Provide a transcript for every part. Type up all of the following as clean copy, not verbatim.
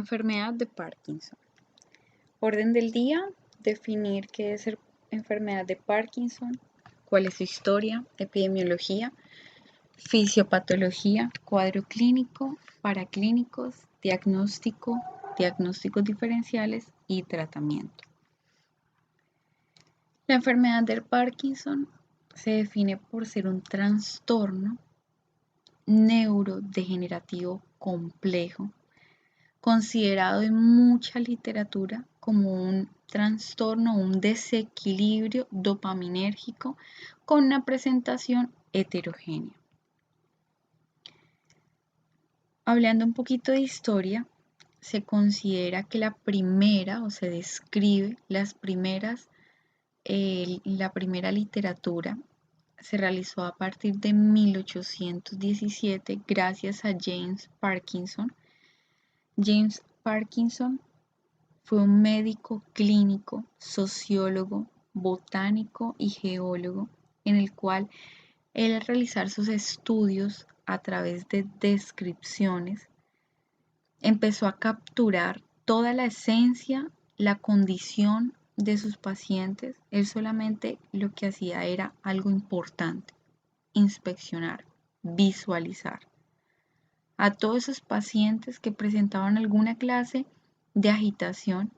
Enfermedad de Parkinson. Orden del día, definir qué es enfermedad de Parkinson, cuál es su historia, epidemiología, fisiopatología, cuadro clínico, paraclínicos, diagnóstico, diagnósticos diferenciales y tratamiento. La enfermedad de Parkinson se define por ser un trastorno neurodegenerativo complejo considerado en mucha literatura como un trastorno, un desequilibrio dopaminérgico con una presentación heterogénea. Hablando un poquito de historia, se considera que la primera literatura se realizó a partir de 1817 gracias a James Parkinson. James Parkinson fue un médico clínico, sociólogo, botánico y geólogo, en el cual él, al realizar sus estudios a través de descripciones, empezó a capturar toda la esencia, la condición de sus pacientes. Él solamente lo que hacía era algo importante: inspeccionar, visualizar a todos esos pacientes que presentaban alguna clase de agitación,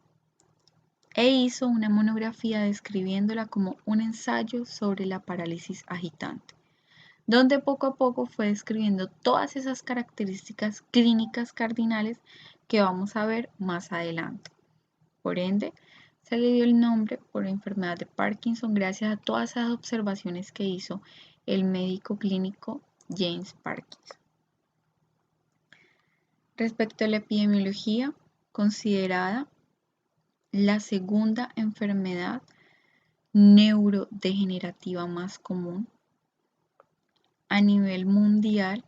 e hizo una monografía describiéndola como un ensayo sobre la parálisis agitante, donde poco a poco fue describiendo todas esas características clínicas cardinales que vamos a ver más adelante. Por ende, se le dio el nombre por la enfermedad de Parkinson gracias a todas esas observaciones que hizo el médico clínico James Parkinson. Respecto a la epidemiología, considerada la segunda enfermedad neurodegenerativa más común a nivel mundial,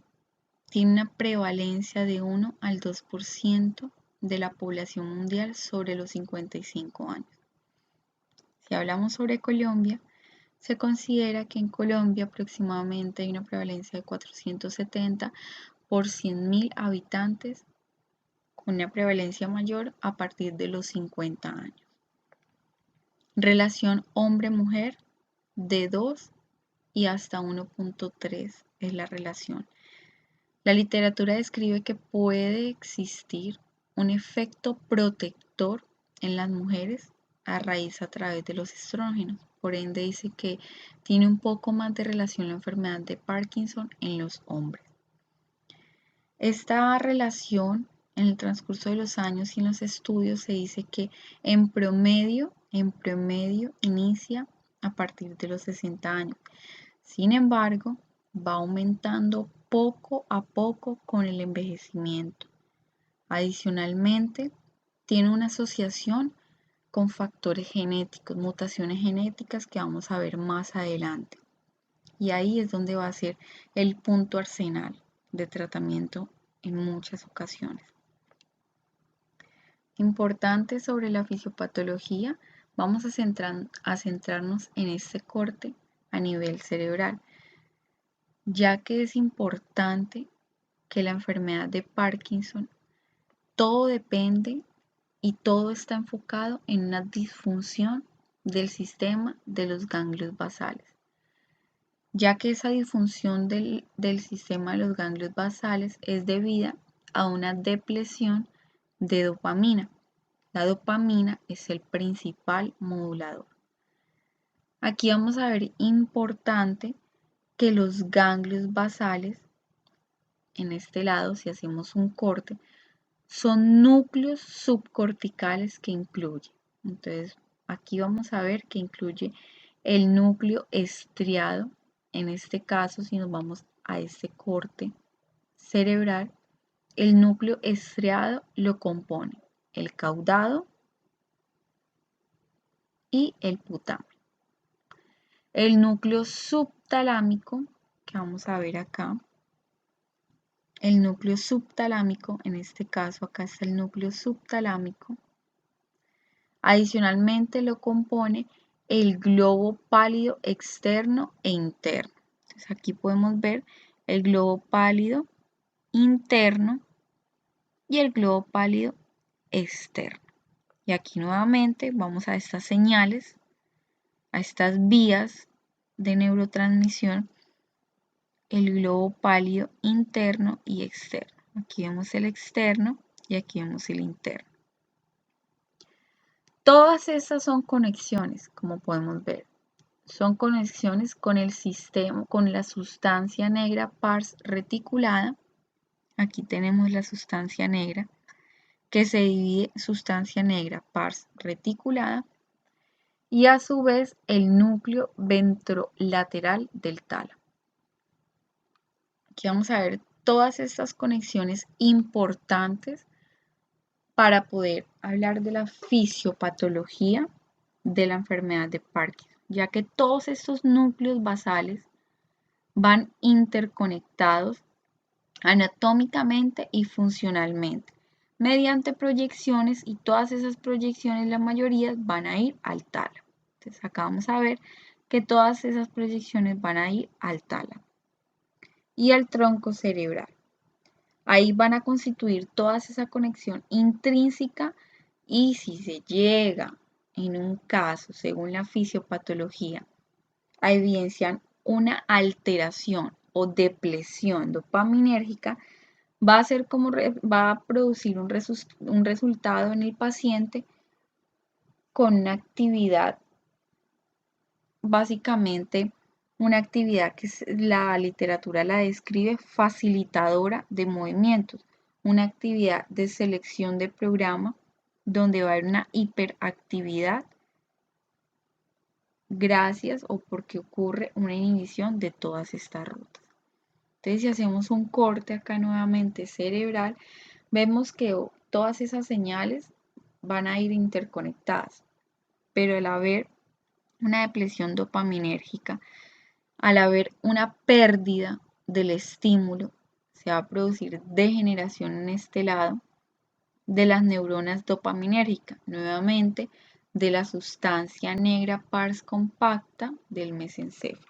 tiene una prevalencia de 1 al 2% de la población mundial sobre los 55 años. Si hablamos sobre Colombia, se considera que en Colombia aproximadamente hay una prevalencia de 470 por 100.000 habitantes, con una prevalencia mayor a partir de los 50 años. Relación hombre-mujer de 2 y hasta 1.3 es la relación. La literatura describe que puede existir un efecto protector en las mujeres a través de los estrógenos. Por ende, dice que tiene un poco más de relación la enfermedad de Parkinson en los hombres. Esta relación, en el transcurso de los años y en los estudios, se dice que en promedio inicia a partir de los 60 años. Sin embargo, va aumentando poco a poco con el envejecimiento. Adicionalmente, tiene una asociación con factores genéticos, mutaciones genéticas que vamos a ver más adelante. Y ahí es donde va a ser el punto arsenal de tratamiento en muchas ocasiones. Importante sobre la fisiopatología, vamos a centrarnos en este corte a nivel cerebral, ya que es importante que la enfermedad de Parkinson, todo depende y todo está enfocado en una disfunción del sistema de los ganglios basales, ya que esa disfunción del sistema de los ganglios basales es debida a una depresión de dopamina. La dopamina es el principal modulador. Aquí vamos a ver importante que los ganglios basales, en este lado, si hacemos un corte, son núcleos subcorticales que incluye. Entonces, aquí vamos a ver que incluye el núcleo estriado. En este caso, si nos vamos a este corte cerebral, el núcleo estriado lo compone el caudado y el putamen. El núcleo subtalámico, que vamos a ver acá, el núcleo subtalámico, en este caso acá está el núcleo subtalámico, adicionalmente lo compone el globo pálido externo e interno. Entonces aquí podemos ver el globo pálido interno y el globo pálido externo. Y aquí nuevamente vamos a estas señales, a estas vías de neurotransmisión, el globo pálido interno y externo. Aquí vemos el externo y aquí vemos el interno. Todas estas son conexiones, como podemos ver. Son conexiones con el sistema, con la sustancia negra pars reticulada. Aquí tenemos la sustancia negra, que se divide sustancia negra pars reticulada y a su vez el núcleo ventrolateral del tálamo. Aquí vamos a ver todas estas conexiones importantes para poder hablar de la fisiopatología de la enfermedad de Parkinson, ya que todos estos núcleos basales van interconectados anatómicamente y funcionalmente mediante proyecciones, y todas esas proyecciones, la mayoría, van a ir al tálamo. Entonces acá vamos a ver que todas esas proyecciones van a ir al tálamo y al tronco cerebral. Ahí van a constituir toda esa conexión intrínseca, y si se llega en un caso, según la fisiopatología, a evidenciar una alteración o depresión dopaminérgica, va a producir un resultado en el paciente con una actividad, básicamente una actividad que la literatura la describe facilitadora de movimientos, una actividad de selección de programa donde va a haber una hiperactividad gracias o porque ocurre una inhibición de todas estas rutas. Entonces, si hacemos un corte acá nuevamente cerebral, vemos que todas esas señales van a ir interconectadas, pero al haber una depresión dopaminérgica, al haber una pérdida del estímulo, se va a producir degeneración en este lado de las neuronas dopaminérgicas, nuevamente de la sustancia negra pars compacta del mesencéfalo.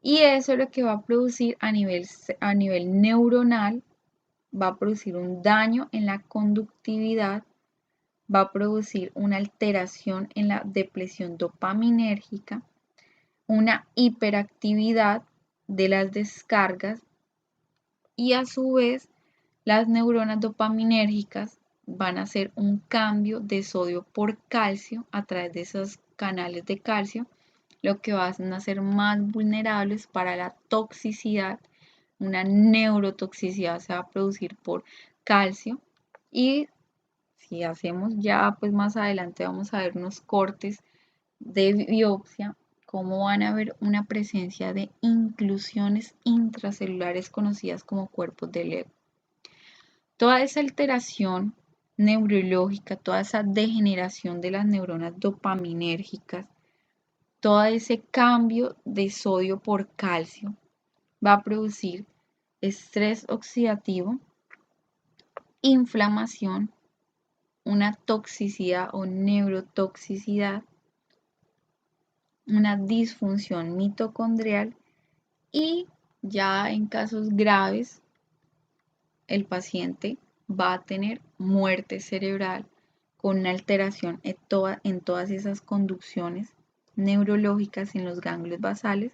Y eso lo que va a producir a nivel neuronal, va a producir un daño en la conductividad, va a producir una alteración en la depresión dopaminérgica, una hiperactividad de las descargas, y a su vez las neuronas dopaminérgicas van a hacer un cambio de sodio por calcio a través de esos canales de calcio, lo que van a ser más vulnerables para la toxicidad. Una neurotoxicidad se va a producir por calcio, y si hacemos ya, pues más adelante vamos a ver unos cortes de biopsia, cómo van a ver una presencia de inclusiones intracelulares conocidas como cuerpos de Lego. Toda esa alteración neurológica, toda esa degeneración de las neuronas dopaminérgicas, todo ese cambio de sodio por calcio va a producir estrés oxidativo, inflamación, una toxicidad o neurotoxicidad, una disfunción mitocondrial, y ya en casos graves el paciente va a tener muerte cerebral con una alteración en todas esas conducciones neurológicas en los ganglios basales,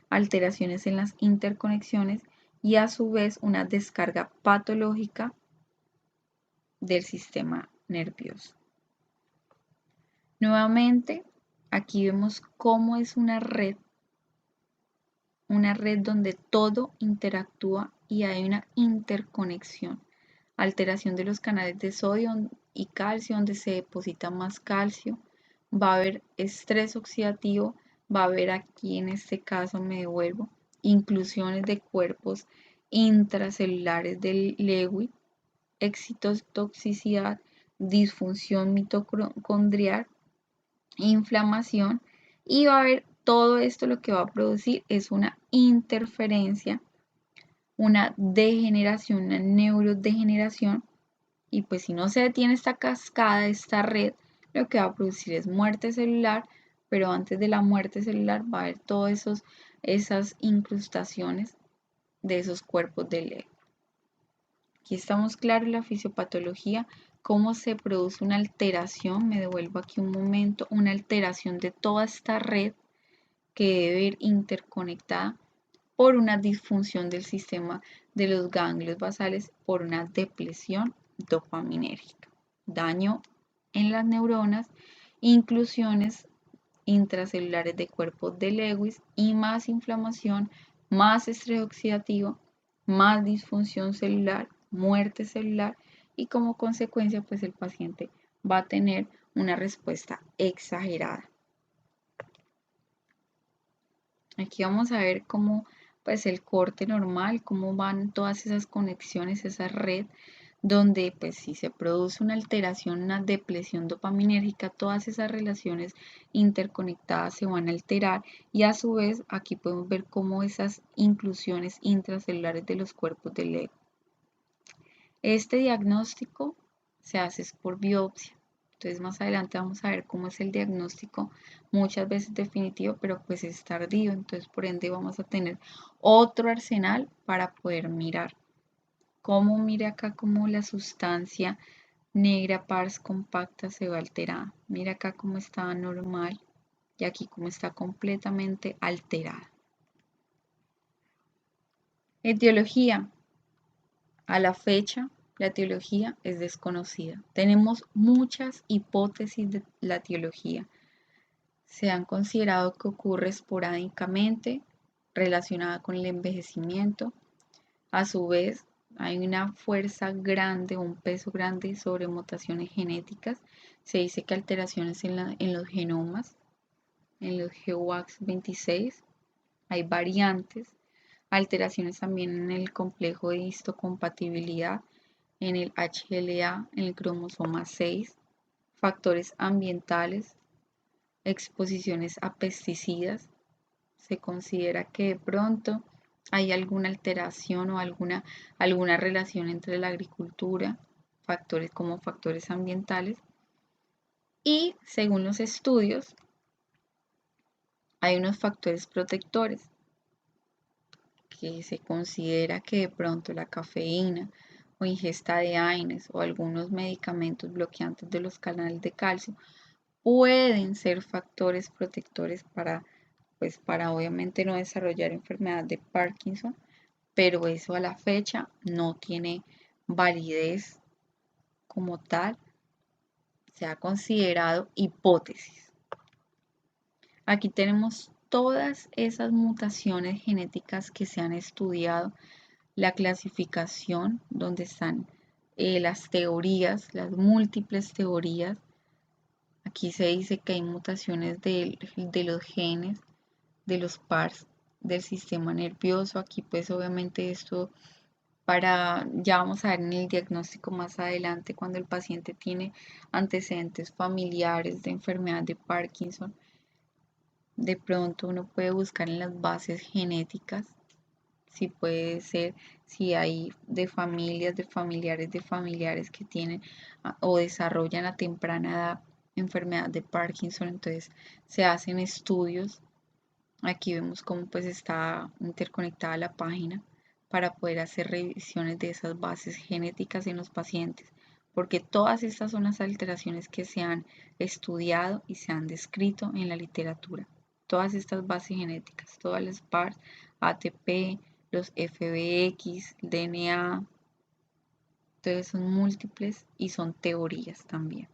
alteraciones en las interconexiones y a su vez una descarga patológica del sistema nervioso. Nuevamente, aquí vemos cómo es una red donde todo interactúa y hay una interconexión. Alteración de los canales de sodio y calcio, donde se deposita más calcio, va a haber estrés oxidativo, va a haber aquí en este caso, me devuelvo, inclusiones de cuerpos intracelulares del Lewy, excitotoxicidad, disfunción mitocondrial, inflamación, y va a haber todo esto. Lo que va a producir es una interferencia, una degeneración, una neurodegeneración, y pues si no se detiene esta cascada, esta red, lo que va a producir es muerte celular, pero antes de la muerte celular va a haber todas esas incrustaciones de esos cuerpos de Lego. Aquí estamos claros la fisiopatología cómo se produce una alteración, me devuelvo aquí un momento, una alteración de toda esta red que debe ir interconectada por una disfunción del sistema de los ganglios basales por una depresión dopaminérgica, daño en las neuronas, inclusiones intracelulares de cuerpos de Lewis y más inflamación, más estrés oxidativo, más disfunción celular, muerte celular y como consecuencia pues el paciente va a tener una respuesta exagerada. Aquí vamos a ver cómo pues el corte normal, cómo van todas esas conexiones, esa red, donde pues si se produce una alteración, una depresión dopaminérgica, todas esas relaciones interconectadas se van a alterar y a su vez aquí podemos ver cómo esas inclusiones intracelulares de los cuerpos del Lewis. Este diagnóstico se hace por biopsia. Entonces más adelante vamos a ver cómo es el diagnóstico, muchas veces definitivo, pero pues es tardío. Entonces por ende vamos a tener otro arsenal para poder mirar. Cómo mire acá cómo la sustancia negra pars compacta se va alterada. Mira acá cómo está normal y aquí cómo está completamente alterada. Etiología. A la fecha, la etiología es desconocida. Tenemos muchas hipótesis de la etiología. Se han considerado que ocurre esporádicamente relacionada con el envejecimiento. A su vez, hay una fuerza grande, un peso grande sobre mutaciones genéticas. Se dice que alteraciones en los genomas, en los GWAS26, hay variantes, alteraciones también en el complejo de histocompatibilidad, en el HLA, en el cromosoma 6, factores ambientales, exposiciones a pesticidas. Se considera que de pronto hay alguna alteración o alguna relación entre la agricultura, factores como factores ambientales. Y según los estudios, hay unos factores protectores que se considera que de pronto la cafeína o ingesta de AINES o algunos medicamentos bloqueantes de los canales de calcio pueden ser factores protectores para obviamente no desarrollar enfermedad de Parkinson, pero eso a la fecha no tiene validez como tal, se ha considerado hipótesis. Aquí tenemos todas esas mutaciones genéticas que se han estudiado, la clasificación donde están las teorías, las múltiples teorías. Aquí se dice que hay mutaciones de los genes, de los PARs, del sistema nervioso. Aquí pues obviamente esto ya vamos a ver en el diagnóstico más adelante cuando el paciente tiene antecedentes familiares de enfermedad de Parkinson. De pronto uno puede buscar en las bases genéticas, si puede ser, si hay de familias, de familiares que tienen o desarrollan a temprana edad enfermedad de Parkinson, entonces se hacen estudios. Aquí vemos cómo pues está interconectada la página para poder hacer revisiones de esas bases genéticas en los pacientes, porque todas estas son las alteraciones que se han estudiado y se han descrito en la literatura. Todas estas bases genéticas, todas las PARs, ATP, los FBX, DNA, entonces son múltiples y son teorías también.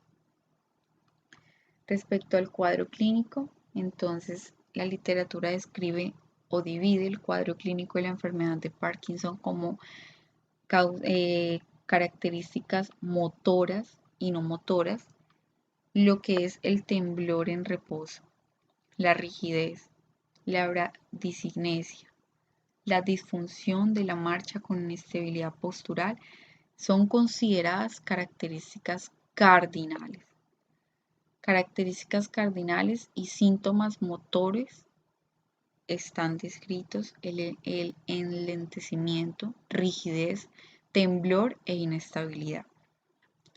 Respecto al cuadro clínico, entonces la literatura describe o divide el cuadro clínico de la enfermedad de Parkinson como características motoras y no motoras, lo que es el temblor en reposo, la rigidez, la bradicinesia, la disfunción de la marcha con inestabilidad postural son consideradas características cardinales. Características cardinales y síntomas motores están descritos el enlentecimiento, rigidez, temblor e inestabilidad.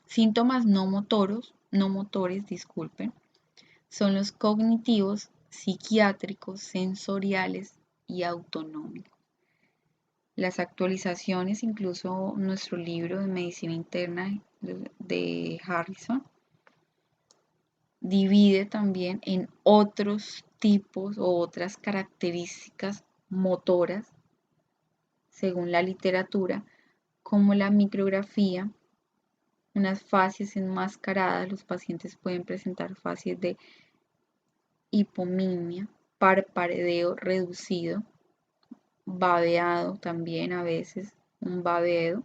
Síntomas no motores, son los cognitivos, psiquiátricos, sensoriales y autonómicos. Las actualizaciones, incluso nuestro libro de medicina interna de Harrison, divide también en otros tipos o otras características motoras, según la literatura, como la micrografía, unas facies enmascaradas. Los pacientes pueden presentar facies de hipomimia, parpadeo reducido, babeado también a veces, un babeo,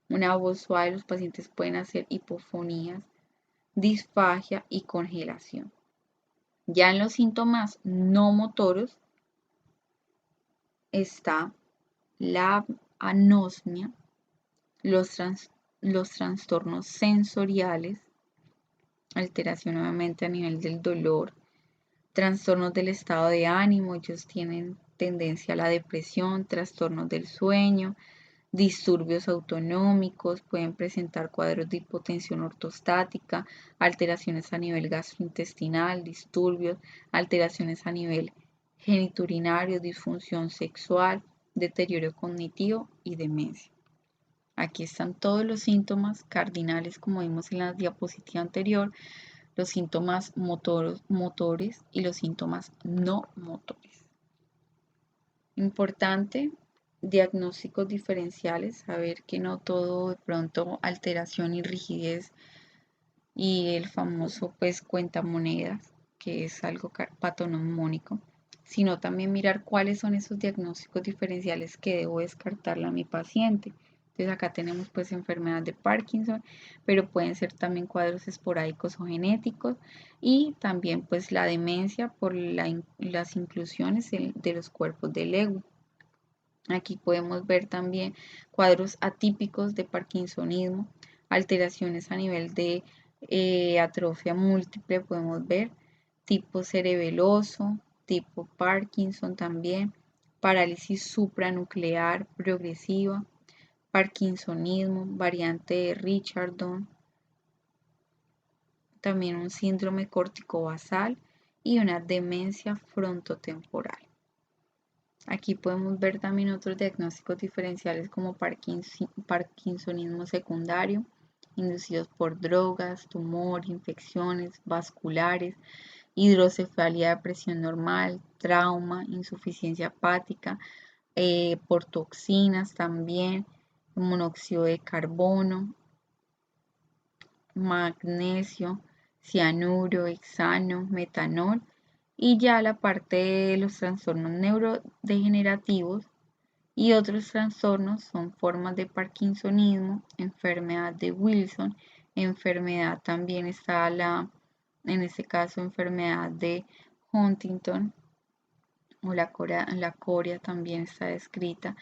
una voz suave. Los pacientes pueden hacer hipofonías, disfagia y congelación. Ya en los síntomas no motoros está la anosmia, los trastornos sensoriales, alteración nuevamente a nivel del dolor, trastornos del estado de ánimo. Ellos tienen tendencia a la depresión, trastornos del sueño, disturbios autonómicos, pueden presentar cuadros de hipotensión ortostática, alteraciones a nivel gastrointestinal, disturbios, alteraciones a nivel geniturinario, disfunción sexual, deterioro cognitivo y demencia. Aquí están todos los síntomas cardinales, como vimos en la diapositiva anterior, los síntomas motores y los síntomas no motores. Importante, diagnósticos diferenciales, saber que no todo de pronto alteración y rigidez y el famoso pues cuentamonedas, que es algo patognomónico, sino también mirar cuáles son esos diagnósticos diferenciales que debo descartarle a mi paciente. Entonces acá tenemos pues enfermedad de Parkinson, pero pueden ser también cuadros esporádicos o genéticos y también pues la demencia por las inclusiones de los cuerpos de Lewy. Aquí podemos ver también cuadros atípicos de parkinsonismo, alteraciones a nivel de atrofia múltiple, podemos ver tipo cerebeloso, tipo Parkinson también, parálisis supranuclear progresiva, parkinsonismo, variante de Richardson, también un síndrome corticobasal y una demencia frontotemporal. Aquí podemos ver también otros diagnósticos diferenciales como parkinsonismo secundario, inducidos por drogas, tumor, infecciones vasculares, hidrocefalia de presión normal, trauma, insuficiencia hepática, por toxinas también, monóxido de carbono, magnesio, cianuro, hexano, metanol. Y ya la parte de los trastornos neurodegenerativos y otros trastornos son formas de parkinsonismo, enfermedad de Wilson, enfermedad también está en este caso, enfermedad de Huntington o la corea también está descrita.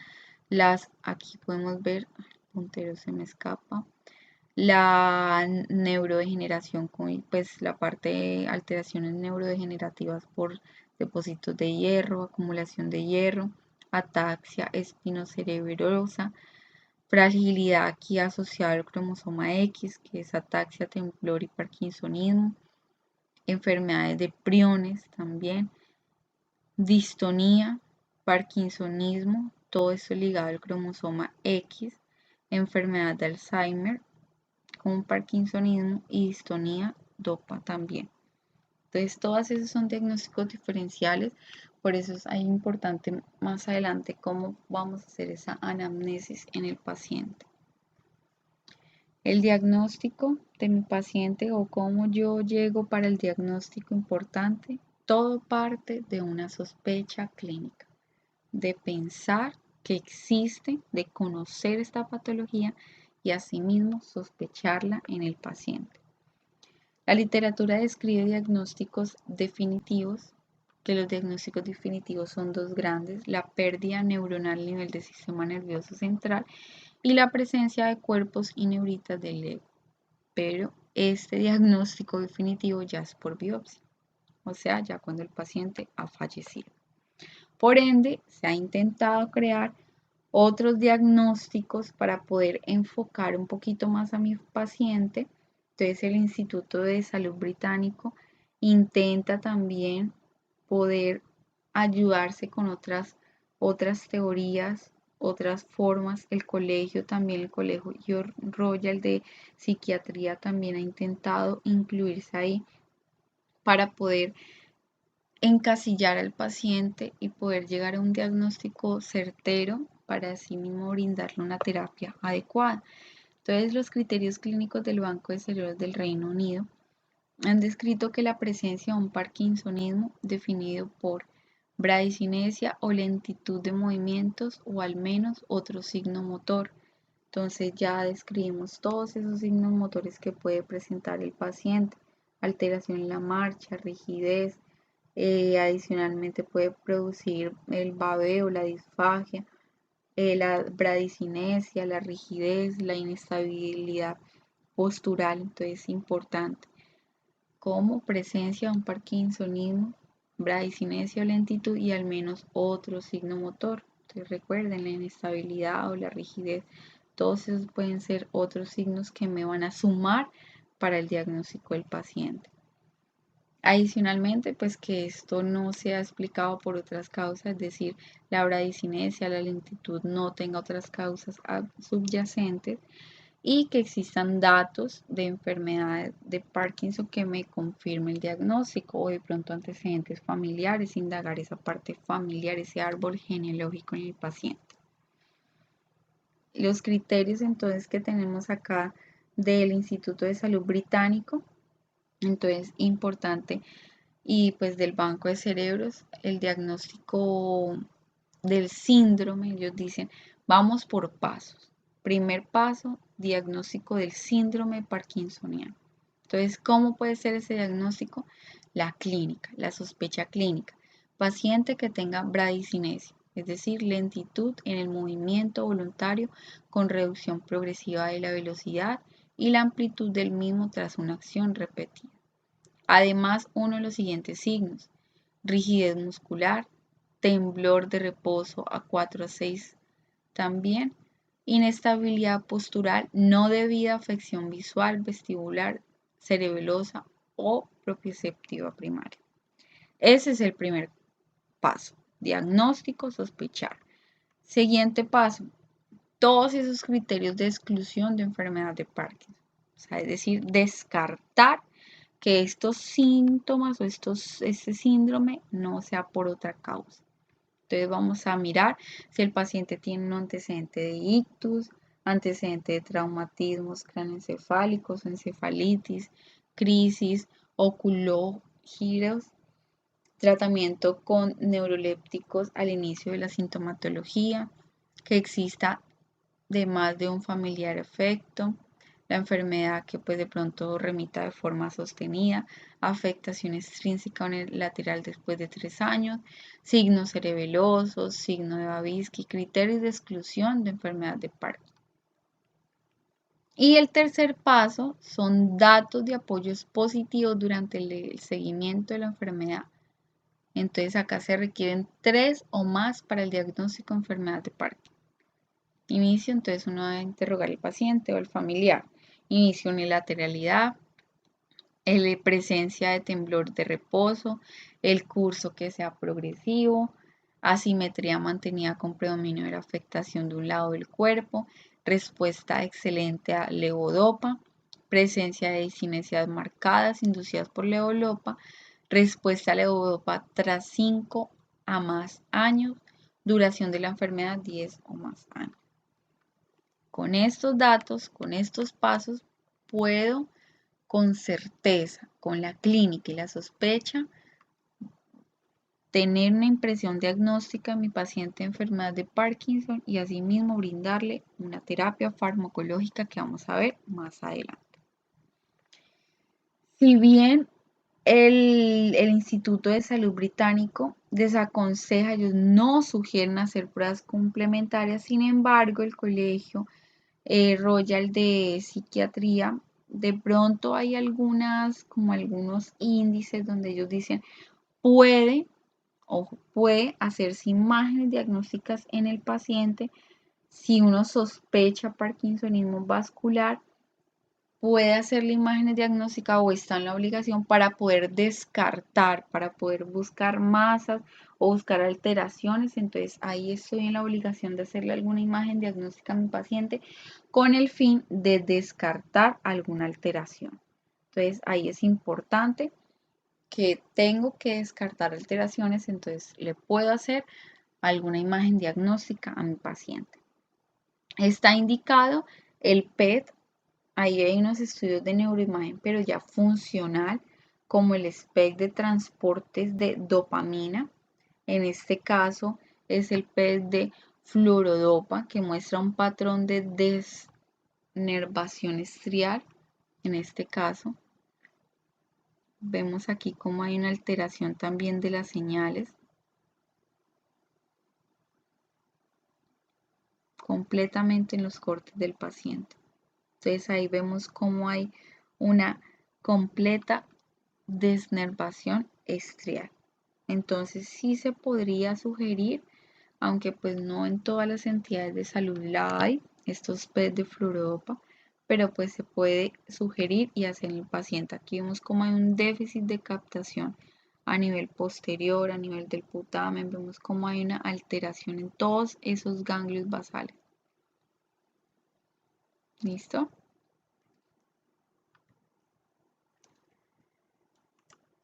Aquí podemos ver, el puntero se me escapa, la neurodegeneración, pues la parte de alteraciones neurodegenerativas por depósitos de hierro, acumulación de hierro, ataxia espinocerebrosa, fragilidad aquí asociada al cromosoma X, que es ataxia, temblor y parkinsonismo, enfermedades de priones también, distonía, parkinsonismo, todo esto ligado al cromosoma X, enfermedad de Alzheimer, con parkinsonismo y distonía dopa también. Entonces, todas esas son diagnósticos diferenciales, por eso es ahí importante más adelante cómo vamos a hacer esa anamnesis en el paciente. El diagnóstico de mi paciente o cómo yo llego para el diagnóstico importante, todo parte de una sospecha clínica, de pensar que existe, de conocer esta patología y asimismo sospecharla en el paciente. La literatura describe diagnósticos definitivos, que los diagnósticos definitivos son dos grandes: la pérdida neuronal a nivel del sistema nervioso central y la presencia de cuerpos y neuritas del ego. Pero este diagnóstico definitivo ya es por biopsia, o sea, ya cuando el paciente ha fallecido. Por ende, se ha intentado crear otros diagnósticos para poder enfocar un poquito más a mi paciente. Entonces, el Instituto de Salud Británico intenta también poder ayudarse con otras teorías otras formas. El colegio también, el Colegio Royal de Psiquiatría también ha intentado incluirse ahí para poder encasillar al paciente y poder llegar a un diagnóstico certero para así mismo brindarle una terapia adecuada. Entonces, los criterios clínicos del Banco de Cerebros del Reino Unido han descrito que la presencia de un parkinsonismo definido por bradicinesia o lentitud de movimientos o al menos otro signo motor. Entonces ya describimos todos esos signos motores que puede presentar el paciente: alteración en la marcha, rigidez, adicionalmente puede producir el babeo, la disfagia, la bradicinesia, la rigidez, la inestabilidad postural. Entonces es importante como presencia de un parkinsonismo, bradicinesia o lentitud y al menos otro signo motor. Entonces recuerden, la inestabilidad o la rigidez, todos esos pueden ser otros signos que me van a sumar para el diagnóstico del paciente. Adicionalmente, pues que esto no sea explicado por otras causas, es decir, la bradicinesia, la lentitud no tenga otras causas subyacentes, y que existan datos de enfermedades de Parkinson que me confirmen el diagnóstico o de pronto antecedentes familiares, indagar esa parte familiar, ese árbol genealógico en el paciente. Los criterios entonces que tenemos acá del Instituto de Salud Británico, entonces importante, y pues del Banco de Cerebros, el diagnóstico del síndrome. Ellos dicen, vamos por pasos. Primer paso, diagnóstico del síndrome parkinsoniano. Entonces, ¿cómo puede ser ese diagnóstico? La clínica, la sospecha clínica. Paciente que tenga bradicinesia, es decir, lentitud en el movimiento voluntario con reducción progresiva de la velocidad y la amplitud del mismo tras una acción repetida. Además, uno de los siguientes signos: rigidez muscular, temblor de reposo a 4 a 6 también, inestabilidad postural no debida a afección visual, vestibular, cerebelosa o propioceptiva primaria. Ese es el primer paso: diagnóstico, sospechar. Siguiente paso: todos esos criterios de exclusión de enfermedad de Parkinson. O sea, es decir, descartar que estos síntomas o este síndrome no sea por otra causa. Entonces vamos a mirar si el paciente tiene un antecedente de ictus, antecedente de traumatismos craneoencefálicos, encefalitis, crisis, oculogiros, tratamiento con neurolépticos al inicio de la sintomatología, que exista de más de un familiar efecto, la enfermedad que pues de pronto remita de forma sostenida, afectación extrínseca lateral después de 3 años, signos cerebelosos, signo de Babinski, criterios de exclusión de enfermedad de Parkinson. Y el tercer paso son datos de apoyos positivos durante el seguimiento de la enfermedad. Entonces acá se requieren 3 o más para el diagnóstico de enfermedad de Parkinson. Inicio, entonces uno va a interrogar al paciente o al familiar. Inicio, unilateralidad, presencia de temblor de reposo, el curso que sea progresivo, asimetría mantenida con predominio de la afectación de un lado del cuerpo, respuesta excelente a levodopa, presencia de discinesias marcadas inducidas por levodopa, respuesta a levodopa tras 5 a más años, duración de la enfermedad 10 o más años. Con estos datos, con estos pasos, puedo con certeza, con la clínica y la sospecha, tener una impresión diagnóstica de mi paciente de enfermedad de Parkinson y asimismo brindarle una terapia farmacológica que vamos a ver más adelante. Si bien el Instituto de Salud Británico desaconseja, ellos no sugieren hacer pruebas complementarias, sin embargo, el Colegio Royal de Psiquiatría, de pronto hay algunos índices donde ellos dicen puede hacerse imágenes diagnósticas en el paciente si uno sospecha parkinsonismo vascular puede hacerle imágenes diagnósticas o está en la obligación para poder descartar, para poder buscar masas o buscar alteraciones. Entonces ahí estoy en la obligación de hacerle alguna imagen diagnóstica a mi paciente con el fin de descartar alguna alteración. Entonces ahí es importante que tengo que descartar alteraciones, entonces le puedo hacer alguna imagen diagnóstica a mi paciente. Está indicado el PET. Ahí hay unos estudios de neuroimagen, pero ya funcional, como el SPECT de transportes de dopamina. En este caso es el PET de fluorodopa, que muestra un patrón de desnervación estrial. En este caso, vemos aquí cómo hay una alteración también de las señales. Completamente en los cortes del paciente. Entonces ahí vemos cómo hay una completa desnervación estrial. Entonces sí se podría sugerir, aunque pues no en todas las entidades de salud la hay, estos PET de fluorodopa, pero pues se puede sugerir y hacer en el paciente. Aquí vemos cómo hay un déficit de captación a nivel posterior, a nivel del putamen, vemos cómo hay una alteración en todos esos ganglios basales. ¿Listo?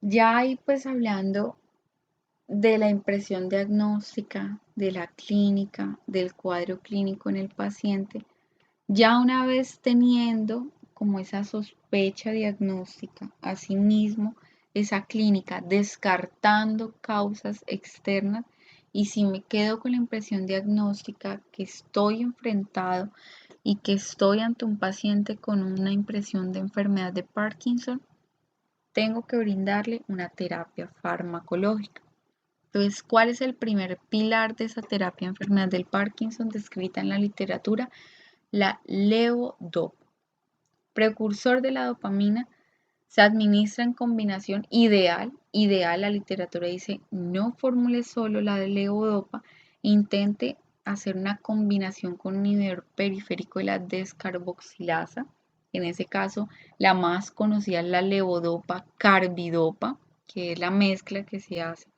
Ya ahí pues hablando de la impresión diagnóstica, de la clínica, del cuadro clínico en el paciente, ya una vez teniendo como esa sospecha diagnóstica, asimismo esa clínica, descartando causas externas, y si me quedo con la impresión diagnóstica que estoy enfrentado y que estoy ante un paciente con una impresión de enfermedad de Parkinson, tengo que brindarle una terapia farmacológica. Entonces, ¿cuál es el primer pilar de esa terapia de enfermedad del Parkinson descrita en la literatura? La levodopa. Precursor de la dopamina, se administra en combinación ideal. La literatura dice, no formule solo la de levodopa, intente hacer una combinación con un inhibidor periférico de la descarboxilasa. En ese caso, la más conocida es la levodopa carbidopa, que es la mezcla que se hace.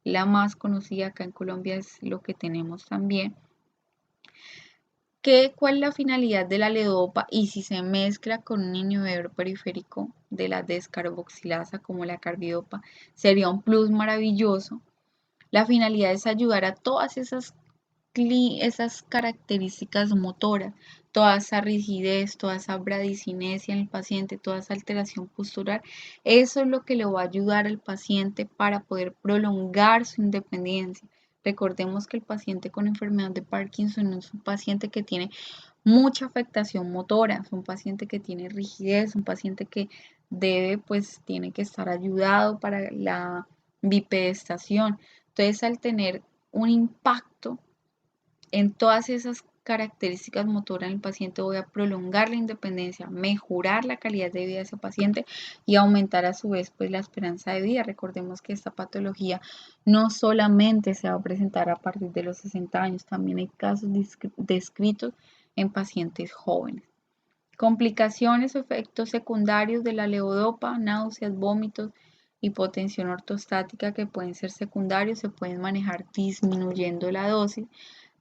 La más conocida acá en Colombia es lo que tenemos también. ¿Cuál es la finalidad de la levodopa? Y si se mezcla con un inhibidor periférico de la descarboxilasa como la carbidopa, sería un plus maravilloso. La finalidad es ayudar a todas esas características motoras, toda esa rigidez, toda esa bradicinesia en el paciente, toda esa alteración postural. Eso es lo que le va a ayudar al paciente para poder prolongar su independencia. Recordemos que el paciente con enfermedad de Parkinson no es un paciente que tiene mucha afectación motora, es un paciente que tiene rigidez, un paciente que tiene que estar ayudado para la bipedestación. Entonces, al tener un impacto en todas esas características motoras en el paciente, voy a prolongar la independencia, mejorar la calidad de vida de ese paciente y aumentar a su vez pues la esperanza de vida. Recordemos que esta patología no solamente se va a presentar a partir de los 60 años, también hay casos descritos en pacientes jóvenes. Complicaciones o efectos secundarios de la levodopa, náuseas, vómitos, hipotensión ortostática que pueden ser secundarios, se pueden manejar disminuyendo la dosis,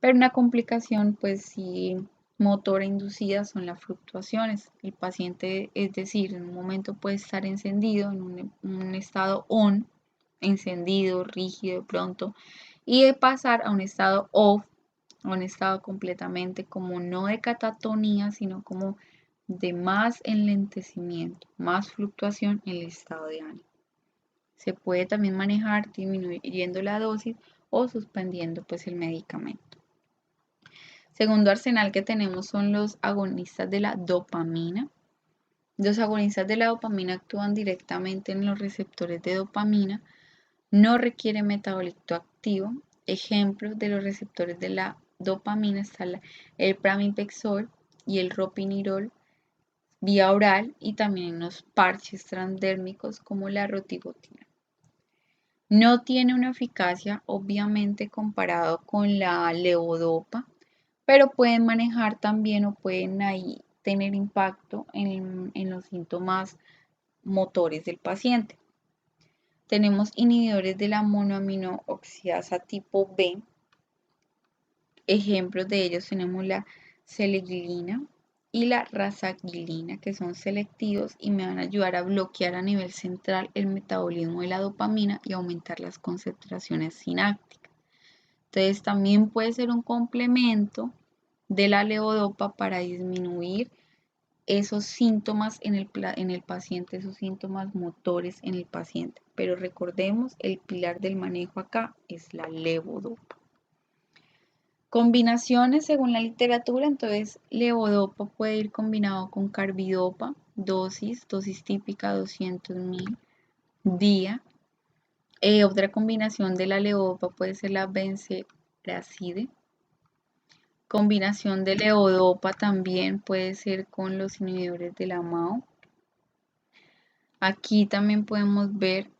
pero una complicación pues sí motora inducida son las fluctuaciones. El paciente, es decir, en un momento puede estar encendido, en un estado on, encendido, rígido, pronto, y de pasar a un estado off, a un estado completamente como no de catatonía, sino como de más enlentecimiento, más fluctuación en el estado de ánimo. Se puede también manejar disminuyendo la dosis o suspendiendo pues el medicamento. Segundo arsenal que tenemos son los agonistas de la dopamina. Los agonistas de la dopamina actúan directamente en los receptores de dopamina, no requiere metabolito activo. Ejemplos de los receptores de la dopamina están el pramipexol y el ropinirol vía oral y también en los parches transdérmicos como la rotigotina. No tiene una eficacia obviamente comparado con la levodopa, pero pueden manejar también o pueden ahí tener impacto en los síntomas motores del paciente. Tenemos inhibidores de la monoaminooxidasa tipo B. Ejemplos de ellos tenemos la seleglina y la rasaglina, que son selectivos y me van a ayudar a bloquear a nivel central el metabolismo de la dopamina y aumentar las concentraciones sinápticas. Entonces también puede ser un complemento de la levodopa para disminuir esos síntomas en el paciente, esos síntomas motores en el paciente. Pero recordemos, el pilar del manejo acá es la levodopa. Combinaciones según la literatura, entonces levodopa puede ir combinado con carbidopa, dosis típica 200.000 día. Otra combinación de la levodopa puede ser la benseracide. Combinación de levodopa también puede ser con los inhibidores de la MAO. Aquí también podemos ver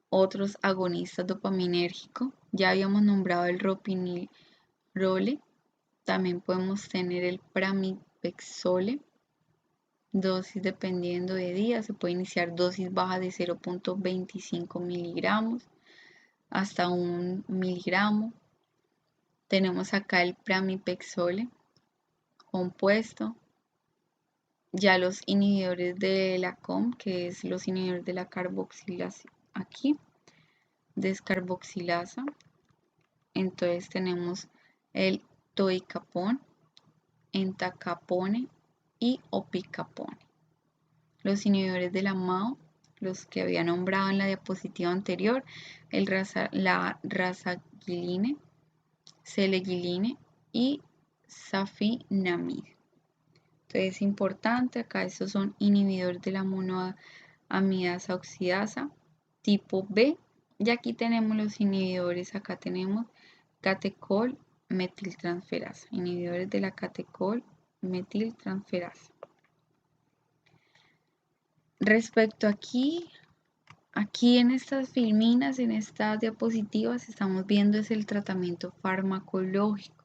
otros agonistas dopaminérgicos. Ya habíamos nombrado el ropinirole. También podemos tener el pramipexole. Dosis dependiendo de día. Se puede iniciar dosis baja de 0.25 miligramos hasta 1 miligramo. Tenemos acá el pramipexole compuesto. Ya los inhibidores de la COM, que es los inhibidores de la carboxilasa, aquí, descarboxilasa. Entonces tenemos el toicapón, entacapone y opicapone. Los inhibidores de la MAO, los que había nombrado en la diapositiva anterior, la rasagiline, selegiline y safinamide. Entonces es importante, acá estos son inhibidores de la monoamidasa oxidasa tipo B. Y aquí tenemos los inhibidores, acá tenemos catecol metiltransferasa, inhibidores de la catecol metiltransferasa. Respecto aquí en estas filminas, en estas diapositivas, estamos viendo es el tratamiento farmacológico.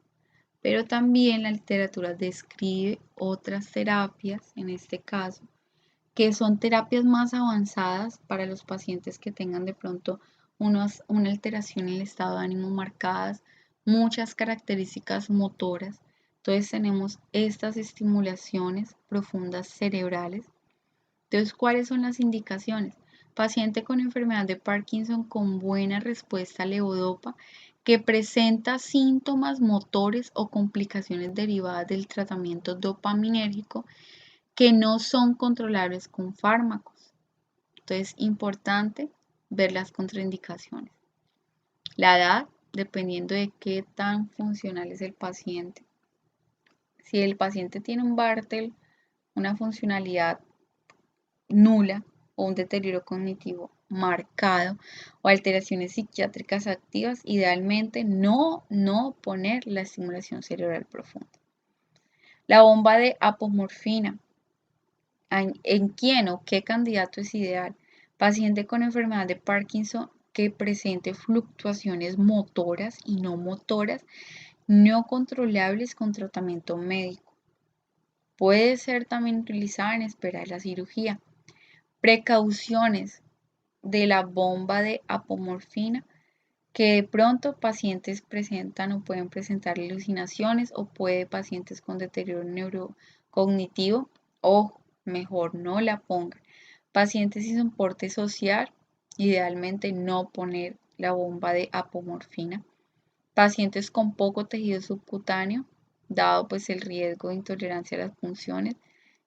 Pero también la literatura describe otras terapias, en este caso, que son terapias más avanzadas para los pacientes que tengan de pronto una alteración en el estado de ánimo marcadas, muchas características motoras. Entonces tenemos estas estimulaciones profundas cerebrales. Entonces, ¿cuáles son las indicaciones? Paciente con enfermedad de Parkinson con buena respuesta a levodopa que presenta síntomas motores o complicaciones derivadas del tratamiento dopaminérgico que no son controlables con fármacos. Entonces, importante ver las contraindicaciones. La edad, dependiendo de qué tan funcional es el paciente. Si el paciente tiene un Bartel, una funcionalidad nula o un deterioro cognitivo marcado o alteraciones psiquiátricas activas, idealmente no poner la estimulación cerebral profunda. La bomba de apomorfina. ¿En quién o qué candidato es ideal? Paciente con enfermedad de Parkinson que presente fluctuaciones motoras y no motoras no controlables con tratamiento médico. Puede ser también utilizada en espera de la cirugía. Precauciones de la bomba de apomorfina, que de pronto pacientes presentan o pueden presentar alucinaciones o puede pacientes con deterioro neurocognitivo o mejor no la pongan. Pacientes sin soporte social, idealmente no poner la bomba de apomorfina. Pacientes con poco tejido subcutáneo, dado pues el riesgo de intolerancia a las funciones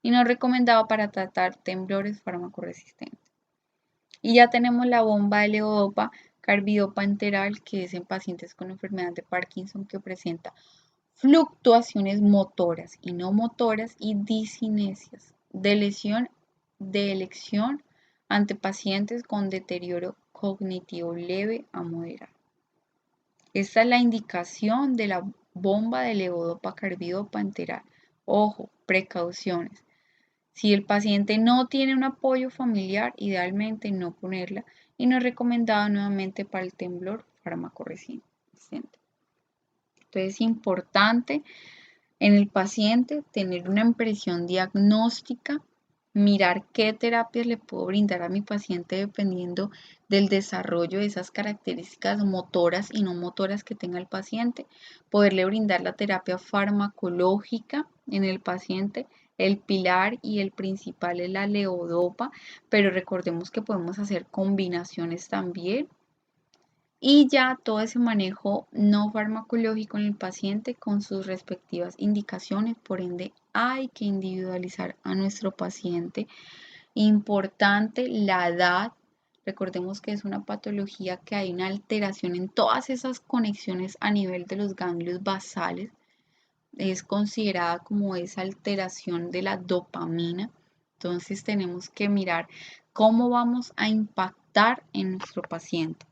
y no recomendado para tratar temblores farmacoresistentes. Y ya tenemos la bomba de levodopa carbidopa enteral, que es en pacientes con enfermedad de Parkinson que presenta fluctuaciones motoras y no motoras y discinesias de elección ante pacientes con deterioro cognitivo leve a moderado. Esta es la indicación de la bomba de levodopa carbidopa enteral. Ojo, precauciones. Si el paciente no tiene un apoyo familiar, idealmente no ponerla y no es recomendado nuevamente para el temblor farmacoresistente. Entonces es importante En el paciente, tener una impresión diagnóstica, mirar qué terapias le puedo brindar a mi paciente dependiendo del desarrollo de esas características motoras y no motoras que tenga el paciente, poderle brindar la terapia farmacológica en el paciente. El pilar y el principal es la levodopa, pero recordemos que podemos hacer combinaciones también. Y ya todo ese manejo no farmacológico en el paciente con sus respectivas indicaciones, por ende hay que individualizar a nuestro paciente. Importante la edad, recordemos que es una patología que hay una alteración en todas esas conexiones a nivel de los ganglios basales, es considerada como esa alteración de la dopamina, entonces tenemos que mirar cómo vamos a impactar en nuestro paciente,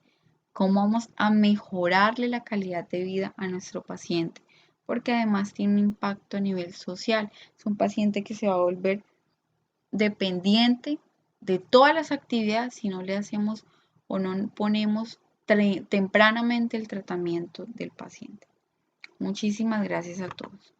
cómo vamos a mejorarle la calidad de vida a nuestro paciente, porque además tiene un impacto a nivel social. Es un paciente que se va a volver dependiente de todas las actividades si no le hacemos o no ponemos tempranamente el tratamiento del paciente. Muchísimas gracias a todos.